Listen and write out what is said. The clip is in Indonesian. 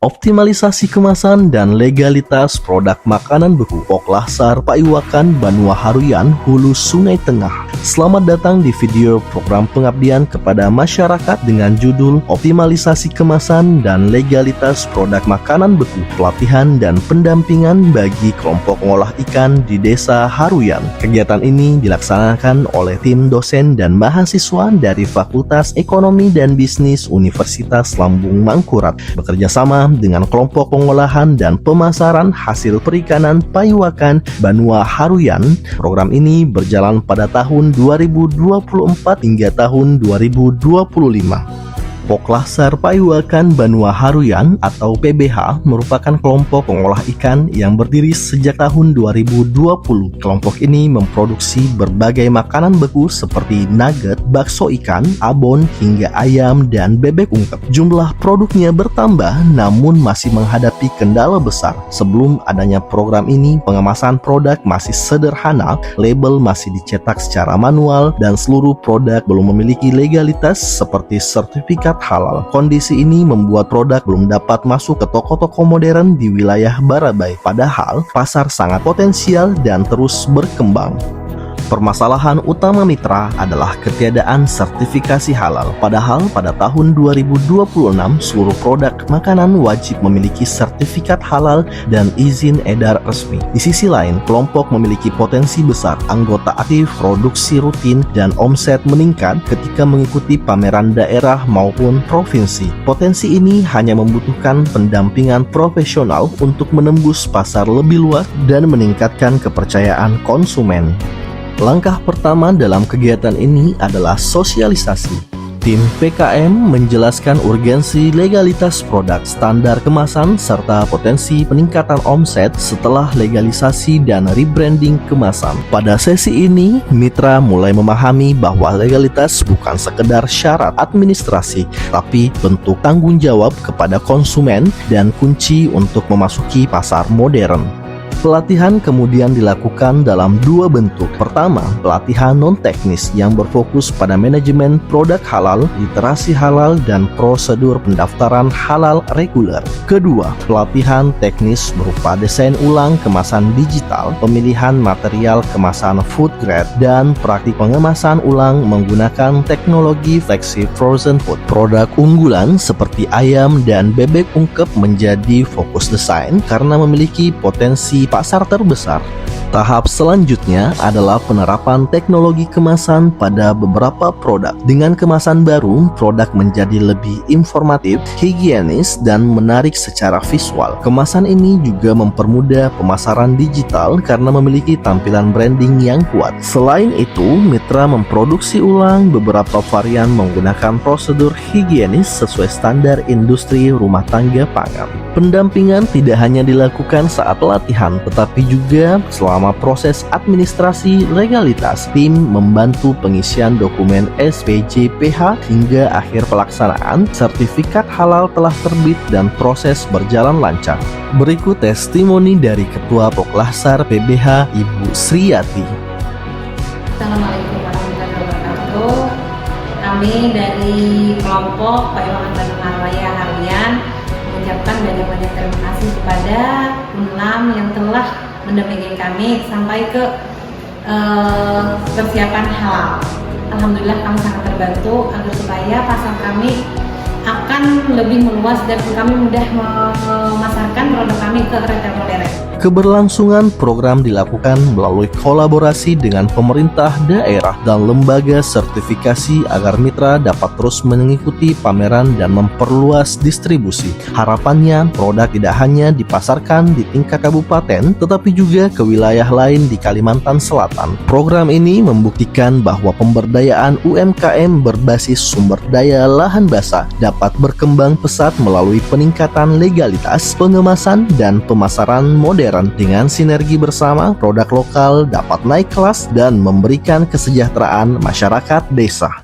Optimalisasi kemasan dan legalitas produk makanan beku Poklasar Paiwakan Banua Haruyan Hulu Sungai Tengah. Selamat datang di video program pengabdian kepada masyarakat dengan judul Optimalisasi Kemasan dan Legalitas Produk Makanan Beku, Pelatihan dan Pendampingan bagi kelompok ngolah ikan di Desa Haruyan. Kegiatan ini dilaksanakan oleh tim dosen dan mahasiswa dari Fakultas Ekonomi dan Bisnis Universitas Lambung Mangkurat bekerja sama dengan kelompok pengolahan dan pemasaran hasil perikanan Paiwakan Banua Haruyan. Program ini berjalan pada tahun 2024 hingga tahun 2025. Poklasar Paiwakan Banua Haruyan atau PBH merupakan kelompok pengolah ikan yang berdiri sejak tahun 2020. Kelompok ini memproduksi berbagai makanan beku seperti nugget, bakso ikan, abon, hingga ayam dan bebek ungkep. Jumlah produknya bertambah namun masih menghadapi kendala besar. Sebelum adanya program ini, pengemasan produk masih sederhana, label masih dicetak secara manual, dan seluruh produk belum memiliki legalitas seperti sertifikat halal. Kondisi ini membuat produk belum dapat masuk ke toko-toko modern di wilayah Barabai. Padahal pasar sangat potensial dan terus berkembang. Permasalahan utama mitra adalah ketiadaan sertifikasi halal. Padahal pada tahun 2026 seluruh produk makanan wajib memiliki sertifikat halal dan izin edar resmi. Di sisi lain, kelompok memiliki potensi besar, anggota aktif, produksi rutin, dan omset meningkat ketika mengikuti pameran daerah maupun provinsi. Potensi ini hanya membutuhkan pendampingan profesional untuk menembus pasar lebih luas dan meningkatkan kepercayaan konsumen. Langkah pertama dalam kegiatan ini adalah sosialisasi. Tim PKM menjelaskan urgensi legalitas produk, standar kemasan, serta potensi peningkatan omset setelah legalisasi dan rebranding kemasan. Pada sesi ini, mitra mulai memahami bahwa legalitas bukan sekedar syarat administrasi, tapi bentuk tanggung jawab kepada konsumen dan kunci untuk memasuki pasar modern. Pelatihan kemudian dilakukan dalam dua bentuk. Pertama, pelatihan non-teknis yang berfokus pada manajemen produk halal, literasi halal, dan prosedur pendaftaran halal reguler. Kedua, pelatihan teknis berupa desain ulang kemasan digital, pemilihan material kemasan food grade, dan praktik pengemasan ulang menggunakan teknologi flexi frozen food. Produk unggulan seperti ayam dan bebek ungkep menjadi fokus desain karena memiliki potensi pasar terbesar. Tahap selanjutnya adalah penerapan teknologi kemasan pada beberapa produk. Dengan kemasan baru, produk menjadi lebih informatif, higienis, dan menarik secara visual. Kemasan ini juga mempermudah pemasaran digital karena memiliki tampilan branding yang kuat. Selain itu, mitra memproduksi ulang beberapa varian menggunakan prosedur higienis sesuai standar industri rumah tangga pangan. Pendampingan tidak hanya dilakukan saat pelatihan, tetapi juga selama proses administrasi legalitas. Tim membantu pengisian dokumen SPJPH hingga akhir pelaksanaan. Sertifikat halal telah terbit dan proses berjalan lancar. Berikut testimoni dari Ketua Poklasar PBH, Ibu Sriyati. Assalamualaikum warahmatullahi wabarakatuh. Kami dari kelompok Paiwakan Banua Haruyan mengucapkan banyak-banyak terima kasih kepada Unlam yang telah mendampingi kami sampai ke persiapan halal. Alhamdulillah kami sangat terbantu agar supaya pasar kami akan lebih meluas dan kami mudah memasarkan produk kami ke retail modern. Keberlangsungan program dilakukan melalui kolaborasi dengan pemerintah daerah dan lembaga sertifikasi agar mitra dapat terus mengikuti pameran dan memperluas distribusi. Harapannya, produk tidak hanya dipasarkan di tingkat kabupaten, tetapi juga ke wilayah lain di Kalimantan Selatan. Program ini membuktikan bahwa pemberdayaan UMKM berbasis sumber daya lahan basah dapat berkembang pesat melalui peningkatan legalitas, pengemasan, dan pemasaran modern. Dengan sinergi bersama, produk lokal dapat naik kelas dan memberikan kesejahteraan masyarakat desa.